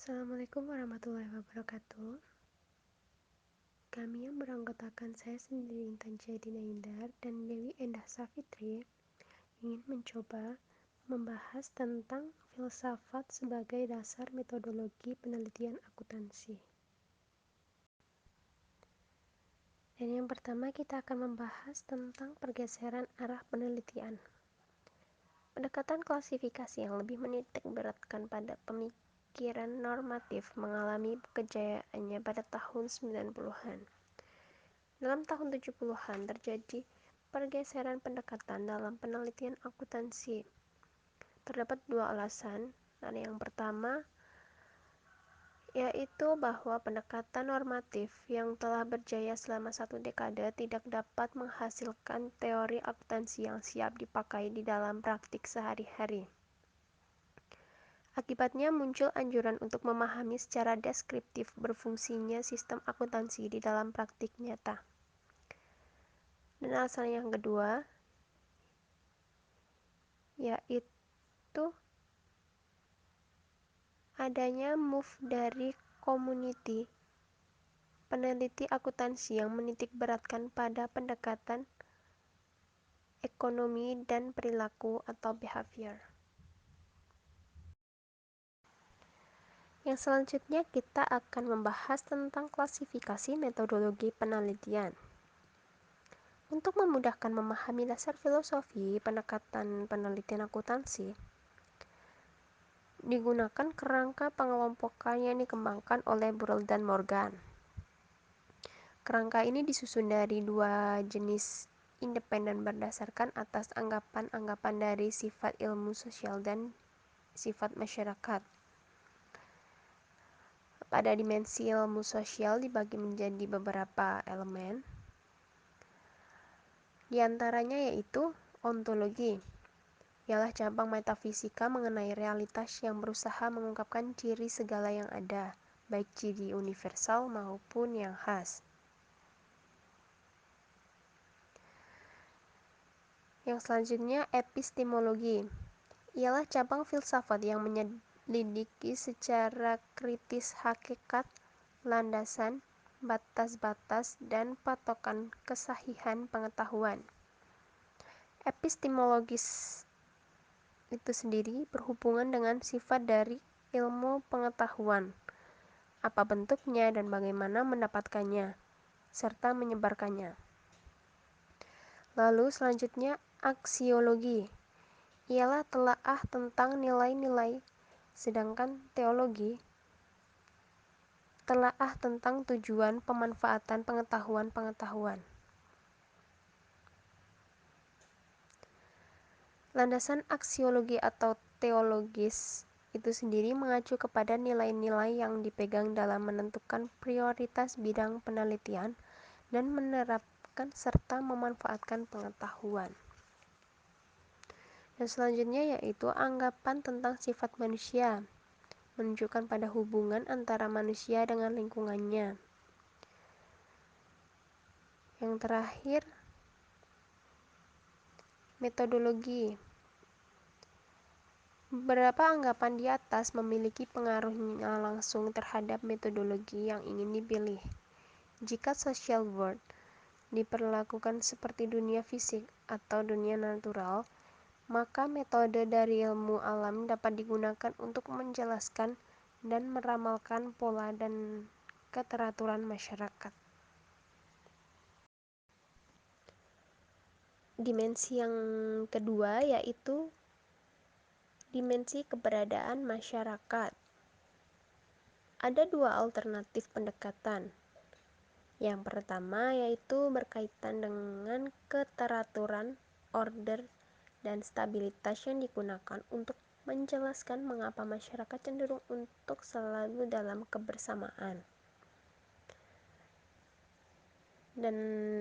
Assalamualaikum warahmatullahi wabarakatuh. Kami yang beranggotakan saya sendiri Intan Jadina Indar dan Dewi Endah Safitri ingin mencoba membahas tentang filsafat sebagai dasar metodologi penelitian akuntansi. Dan yang pertama kita akan membahas tentang pergeseran arah penelitian. Pendekatan klasifikasi yang lebih menitik beratkan pada pemikiran normatif mengalami kejayaannya pada tahun 90-an. Dalam tahun 70-an terjadi pergeseran pendekatan dalam penelitian akuntansi. Terdapat dua alasan, dan yang pertama yaitu bahwa pendekatan normatif yang telah berjaya selama satu dekade tidak dapat menghasilkan teori akuntansi yang siap dipakai di dalam praktik sehari-hari. Akibatnya muncul anjuran untuk memahami secara deskriptif berfungsinya sistem akuntansi di dalam praktik nyata. Dan alasan yang kedua yaitu adanya move dari community peneliti akuntansi yang menitik beratkan pada pendekatan ekonomi dan perilaku atau behavior. Yang selanjutnya kita akan membahas tentang klasifikasi metodologi penelitian. Untuk memudahkan memahami dasar filosofi pendekatan penelitian akuntansi, digunakan kerangka pengelompokan yang dikembangkan oleh Burrell dan Morgan. Kerangka ini disusun dari dua jenis independen berdasarkan atas anggapan-anggapan dari sifat ilmu sosial dan sifat masyarakat. Pada dimensi ilmu sosial dibagi menjadi beberapa elemen, di antaranya yaitu ontologi, ialah cabang metafisika mengenai realitas yang berusaha mengungkapkan ciri segala yang ada, baik ciri universal maupun yang khas. Yang selanjutnya epistemologi, ialah cabang filsafat yang menyelidiki secara kritis hakikat, landasan, batas-batas, dan patokan kesahihan pengetahuan. Epistemologis itu sendiri berhubungan dengan sifat dari ilmu pengetahuan, apa bentuknya dan bagaimana mendapatkannya, serta menyebarkannya. Lalu selanjutnya aksiologi, ialah telaah tentang nilai-nilai, sedangkan teologi telaah tentang tujuan pemanfaatan pengetahuan-pengetahuan. Landasan aksiologi atau teologis itu sendiri mengacu kepada nilai-nilai yang dipegang dalam menentukan prioritas bidang penelitian dan menerapkan serta memanfaatkan pengetahuan. Dan selanjutnya yaitu anggapan tentang sifat manusia, menunjukkan pada hubungan antara manusia dengan lingkungannya. Yang terakhir, metodologi. Beberapa anggapan di atas memiliki pengaruhnya langsung terhadap metodologi yang ingin dipilih. Jika social world diperlakukan seperti dunia fisik atau dunia natural, maka metode dari ilmu alam dapat digunakan untuk menjelaskan dan meramalkan pola dan keteraturan masyarakat. Dimensi yang kedua yaitu dimensi keberadaan masyarakat. Ada dua alternatif pendekatan. Yang pertama yaitu berkaitan dengan keteraturan, order, dan stabilitas yang digunakan untuk menjelaskan mengapa masyarakat cenderung untuk selalu dalam kebersamaan. Dan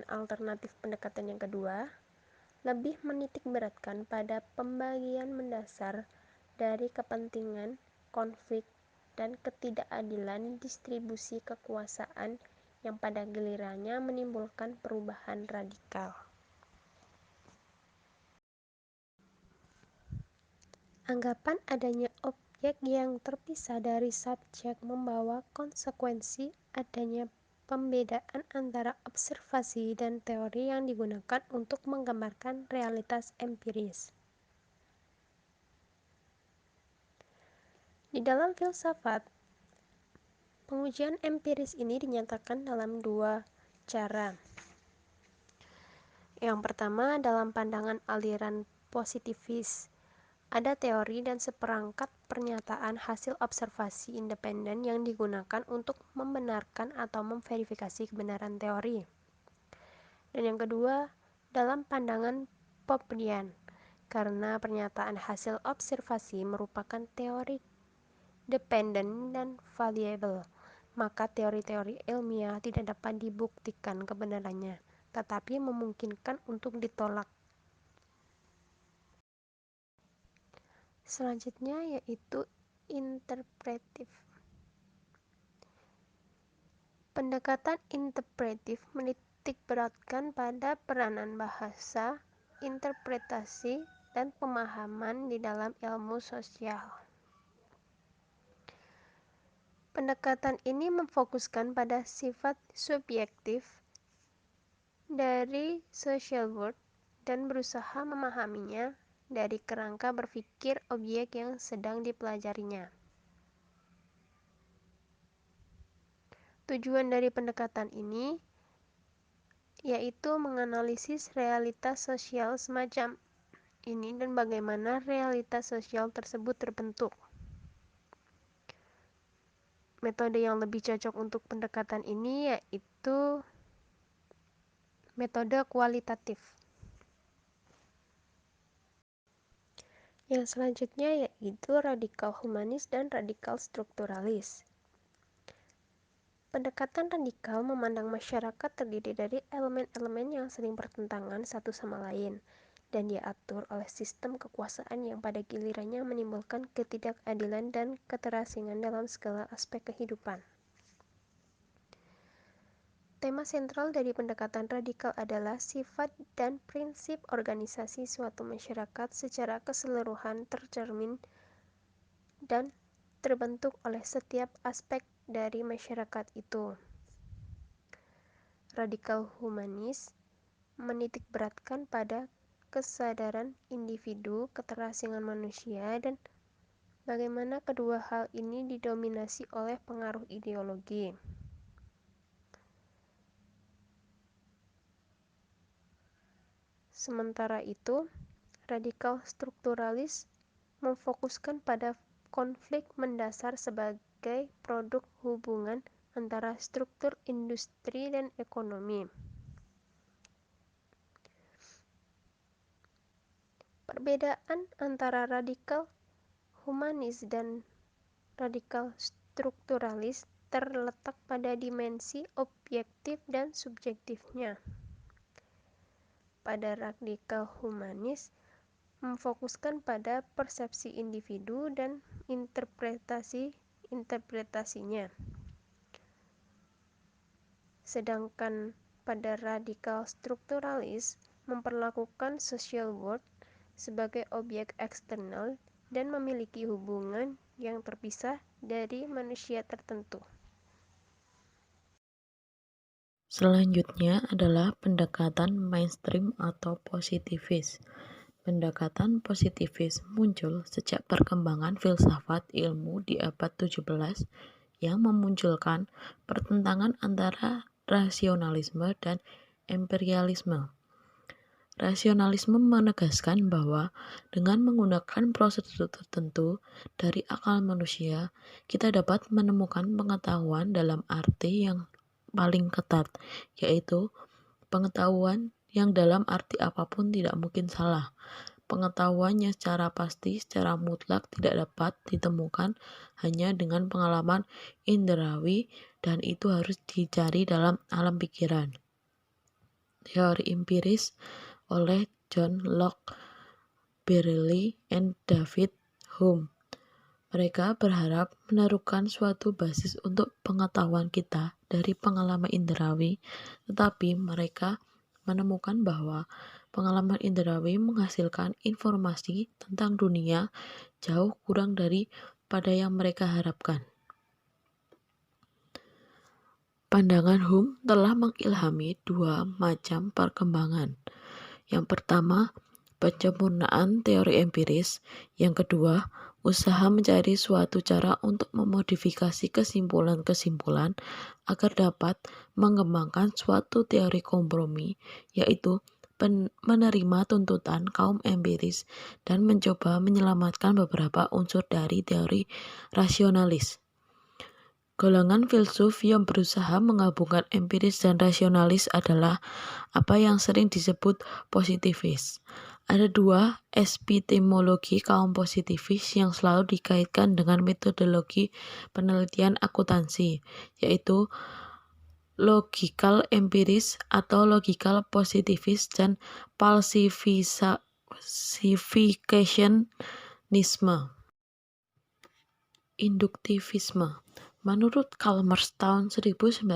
alternatif pendekatan yang kedua lebih menitik beratkan pada pembagian mendasar dari kepentingan, konflik, dan ketidakadilan distribusi kekuasaan yang pada gilirannya menimbulkan perubahan radikal. Anggapan adanya objek yang terpisah dari subjek membawa konsekuensi adanya pembedaan antara observasi dan teori yang digunakan untuk menggambarkan realitas empiris. Di dalam filsafat, pengujian empiris ini dinyatakan dalam dua cara. Yang pertama, dalam pandangan aliran positivis, ada teori dan seperangkat pernyataan hasil observasi independen yang digunakan untuk membenarkan atau memverifikasi kebenaran teori. Dan yang kedua, dalam pandangan Poppian, karena pernyataan hasil observasi merupakan teori dependen dan variabel, maka teori-teori ilmiah tidak dapat dibuktikan kebenarannya, tetapi memungkinkan untuk ditolak. Selanjutnya yaitu interpretif. Pendekatan interpretif menitikberatkan pada peranan bahasa, interpretasi, dan pemahaman di dalam ilmu sosial. Pendekatan ini memfokuskan pada sifat subjektif dari social world dan berusaha memahaminya dari kerangka berpikir objek yang sedang dipelajarinya. Tujuan dari pendekatan ini yaitu menganalisis realitas sosial semacam ini dan bagaimana realitas sosial tersebut terbentuk. Metode yang lebih cocok untuk pendekatan ini yaitu metode kualitatif. Yang selanjutnya yaitu radikal humanis dan radikal strukturalis. Pendekatan radikal memandang masyarakat terdiri dari elemen-elemen yang sering bertentangan satu sama lain, dan diatur oleh sistem kekuasaan yang pada gilirannya menimbulkan ketidakadilan dan keterasingan dalam segala aspek kehidupan. Tema sentral dari pendekatan radikal adalah sifat dan prinsip organisasi suatu masyarakat secara keseluruhan tercermin dan terbentuk oleh setiap aspek dari masyarakat itu. Radikal humanis menitikberatkan pada kesadaran individu, keterasingan manusia, dan bagaimana kedua hal ini didominasi oleh pengaruh ideologi. Sementara itu, radikal strukturalis memfokuskan pada konflik mendasar sebagai produk hubungan antara struktur industri dan ekonomi. Perbedaan antara radikal humanis dan radikal strukturalis terletak pada dimensi objektif dan subjektifnya. Pada radikal humanis memfokuskan pada persepsi individu dan interpretasinya. Sedangkan pada radikal strukturalis memperlakukan social world sebagai objek eksternal dan memiliki hubungan yang terpisah dari manusia tertentu. Selanjutnya adalah pendekatan mainstream atau positivis. Pendekatan positivis muncul sejak perkembangan filsafat ilmu di abad 17 yang memunculkan pertentangan antara rasionalisme dan imperialisme. Rasionalisme menegaskan bahwa dengan menggunakan prosedur tertentu dari akal manusia, kita dapat menemukan pengetahuan dalam arti yang paling ketat, yaitu pengetahuan yang dalam arti apapun tidak mungkin salah. Pengetahuan yang secara pasti, secara mutlak tidak dapat ditemukan hanya dengan pengalaman indrawi, dan itu harus dicari dalam alam pikiran. Teori empiris oleh John Locke, Berkeley, and David Hume. Mereka berharap menaruhkan suatu basis untuk pengetahuan kita dari pengalaman indrawi, tetapi mereka menemukan bahwa pengalaman indrawi menghasilkan informasi tentang dunia jauh kurang dari pada yang mereka harapkan. Pandangan Hume telah mengilhami dua macam perkembangan. Yang pertama, penyempurnaan teori empiris. Yang kedua, usaha mencari suatu cara untuk memodifikasi kesimpulan-kesimpulan agar dapat mengembangkan suatu teori kompromi, yaitu menerima tuntutan kaum empiris dan mencoba menyelamatkan beberapa unsur dari teori rasionalis. Golongan filsuf yang berusaha menggabungkan empiris dan rasionalis adalah apa yang sering disebut positivis. Ada dua epistemologi kaum positivis yang selalu dikaitkan dengan metodologi penelitian akuntansi, yaitu logical empiris atau logical positivis dan falsificationisme. Induktivisme. Menurut Karl Marx tahun 1991,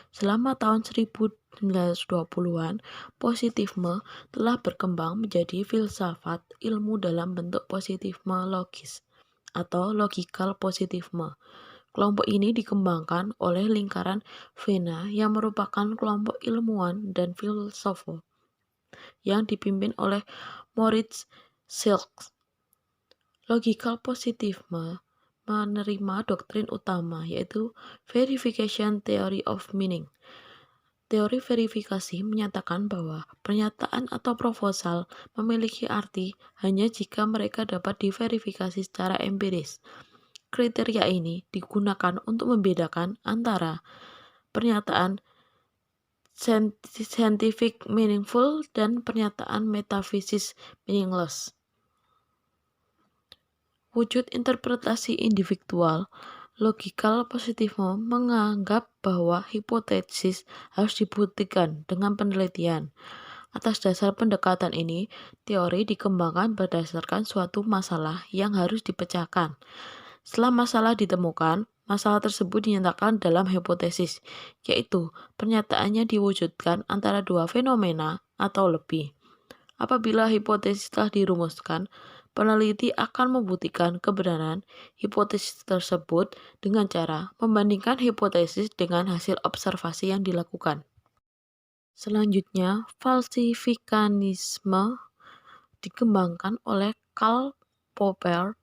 selama tahun 1920-an, positivisme telah berkembang menjadi filsafat ilmu dalam bentuk positivisme logis atau logical positivisme. Kelompok ini dikembangkan oleh lingkaran Vienna yang merupakan kelompok ilmuwan dan filsuf yang dipimpin oleh Moritz Schiller. Logical positivisme menerima doktrin utama, yaitu verification theory of meaning. Teori verifikasi menyatakan bahwa pernyataan atau proposal memiliki arti hanya jika mereka dapat diverifikasi secara empiris. Kriteria ini digunakan untuk membedakan antara pernyataan scientific meaningful dan pernyataan metaphysics meaningless. Wujud interpretasi individual, logical positivisme menganggap bahwa hipotesis harus dibuktikan dengan penelitian. Atas dasar pendekatan ini, teori dikembangkan berdasarkan suatu masalah yang harus dipecahkan. Setelah masalah ditemukan, masalah tersebut dinyatakan dalam hipotesis, yaitu pernyataannya diwujudkan antara dua fenomena atau lebih. Apabila hipotesis telah dirumuskan, peneliti akan membuktikan kebenaran hipotesis tersebut dengan cara membandingkan hipotesis dengan hasil observasi yang dilakukan. Selanjutnya, falsificanisme dikembangkan oleh Karl Popper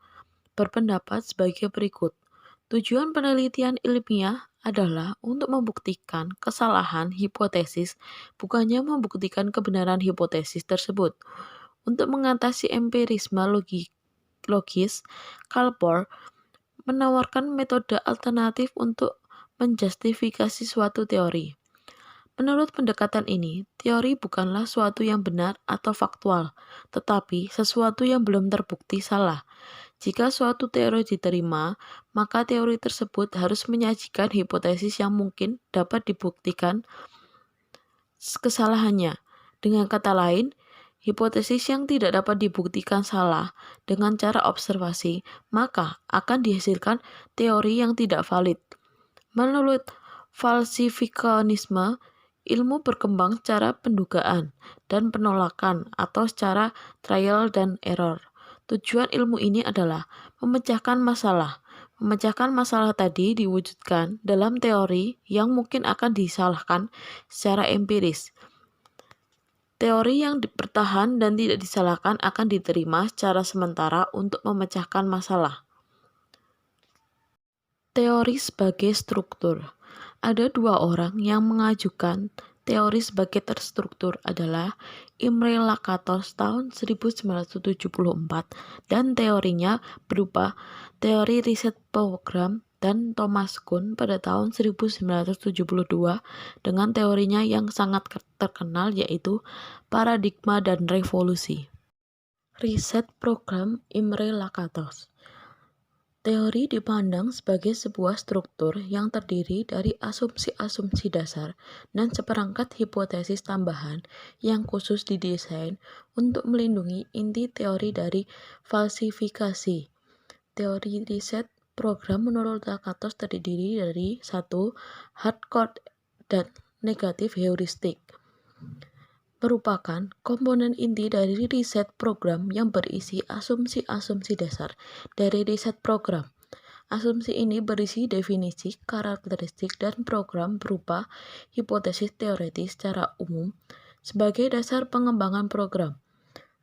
berpendapat sebagai berikut. Tujuan penelitian ilmiah adalah untuk membuktikan kesalahan hipotesis, bukannya membuktikan kebenaran hipotesis tersebut. Untuk mengatasi empirisme logis, Karl Popper menawarkan metode alternatif untuk menjustifikasi suatu teori. Menurut pendekatan ini, teori bukanlah suatu yang benar atau faktual, tetapi sesuatu yang belum terbukti salah. Jika suatu teori diterima, maka teori tersebut harus menyajikan hipotesis yang mungkin dapat dibuktikan kesalahannya. Dengan kata lain, hipotesis yang tidak dapat dibuktikan salah dengan cara observasi, maka akan dihasilkan teori yang tidak valid. Menurut falsificanisme, ilmu berkembang secara pendugaan dan penolakan atau secara trial dan error. Tujuan ilmu ini adalah memecahkan masalah. Memecahkan masalah tadi diwujudkan dalam teori yang mungkin akan disalahkan secara empiris. Teori yang bertahan dan tidak disalahkan akan diterima secara sementara untuk memecahkan masalah. Teori sebagai struktur. Ada dua orang yang mengajukan teori sebagai terstruktur adalah Imre Lakatos tahun 1974 dan teorinya berupa teori riset program, dan Thomas Kuhn pada tahun 1972 dengan teorinya yang sangat terkenal yaitu paradigma dan revolusi. Riset program Imre Lakatos. Teori dipandang sebagai sebuah struktur yang terdiri dari asumsi-asumsi dasar dan seperangkat hipotesis tambahan yang khusus didesain untuk melindungi inti teori dari falsifikasi. Teori riset program menurut Lakatos terdiri dari 1. Hardcode dan negatif heuristik. merupakan komponen inti dari riset program yang berisi asumsi-asumsi dasar dari riset program. Asumsi ini berisi definisi, karakteristik, dan program berupa hipotesis teoretis secara umum sebagai dasar pengembangan program.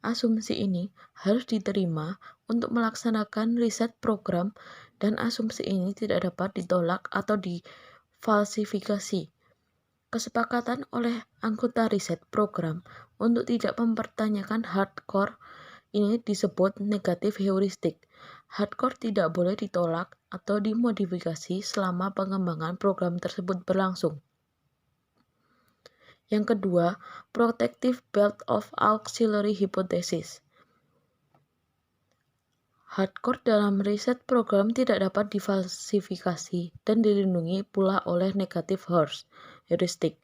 Asumsi ini harus diterima untuk melaksanakan riset program dan asumsi ini tidak dapat ditolak atau difalsifikasi. Kesepakatan oleh anggota riset program untuk tidak mempertanyakan hardcore ini disebut negatif heuristik. Hardcore tidak boleh ditolak atau dimodifikasi selama pengembangan program tersebut berlangsung. Yang kedua, protective belt of auxiliary hypothesis. Hardcore dalam riset program tidak dapat difalsifikasi dan dilindungi pula oleh negatif heuristik.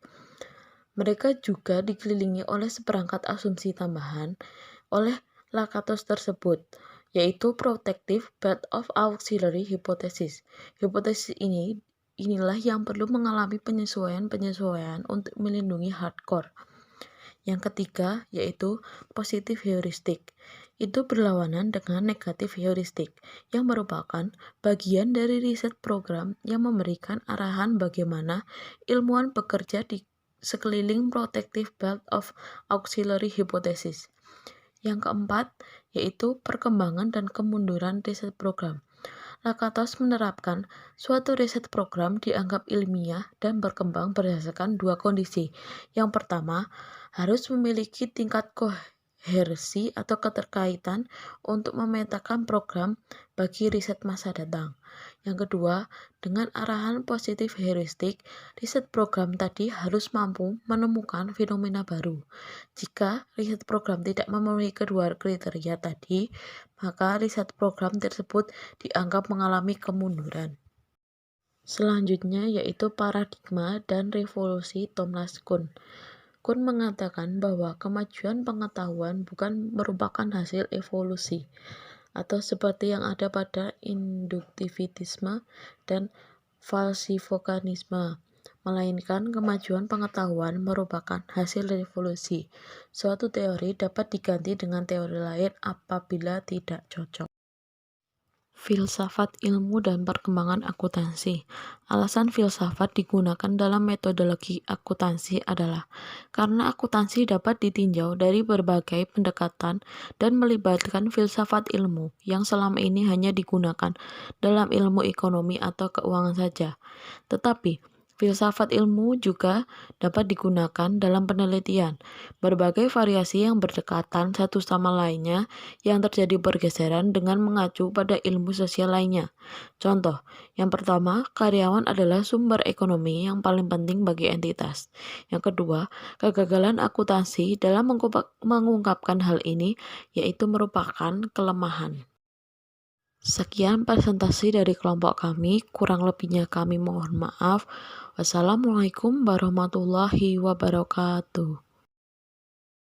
Mereka juga dikelilingi oleh seperangkat asumsi tambahan oleh Lakatos tersebut, yaitu protective belt of auxiliary hypothesis. Hipotesis inilah yang perlu mengalami penyesuaian untuk melindungi hardcore. Yang ketiga, yaitu positive heuristik. Itu berlawanan dengan negatif heuristik, yang merupakan bagian dari riset program yang memberikan arahan bagaimana ilmuwan bekerja di sekeliling protective belt of auxiliary hypothesis. Yang keempat, yaitu perkembangan dan kemunduran riset program. Lakatos menerapkan suatu riset program dianggap ilmiah dan berkembang berdasarkan dua kondisi. Yang pertama, harus memiliki tingkat kohersi atau keterkaitan untuk memetakan program bagi riset masa datang. Yang kedua, dengan arahan positif heuristik, riset program tadi harus mampu menemukan fenomena baru. Jika riset program tidak memenuhi kedua kriteria tadi, maka riset program tersebut dianggap mengalami kemunduran. Selanjutnya yaitu paradigma dan revolusi Thomas Kuhn. Kuhn mengatakan bahwa kemajuan pengetahuan bukan merupakan hasil evolusi, atau seperti yang ada pada induktivitisme dan falsifokanisme, melainkan kemajuan pengetahuan merupakan hasil revolusi. Suatu teori dapat diganti dengan teori lain apabila tidak cocok. Filsafat ilmu dan perkembangan akuntansi. Alasan filsafat digunakan dalam metodologi akuntansi adalah karena akuntansi dapat ditinjau dari berbagai pendekatan dan melibatkan filsafat ilmu yang selama ini hanya digunakan dalam ilmu ekonomi atau keuangan saja. Tetapi filsafat ilmu juga dapat digunakan dalam penelitian. Berbagai variasi yang berdekatan satu sama lainnya yang terjadi pergeseran dengan mengacu pada ilmu sosial lainnya. Contoh, yang pertama, karyawan adalah sumber ekonomi yang paling penting bagi entitas. Yang kedua, kegagalan akuntansi dalam mengungkapkan hal ini yaitu merupakan kelemahan. Sekian presentasi dari kelompok kami, kurang lebihnya kami mohon maaf. Wassalamualaikum warahmatullahi wabarakatuh.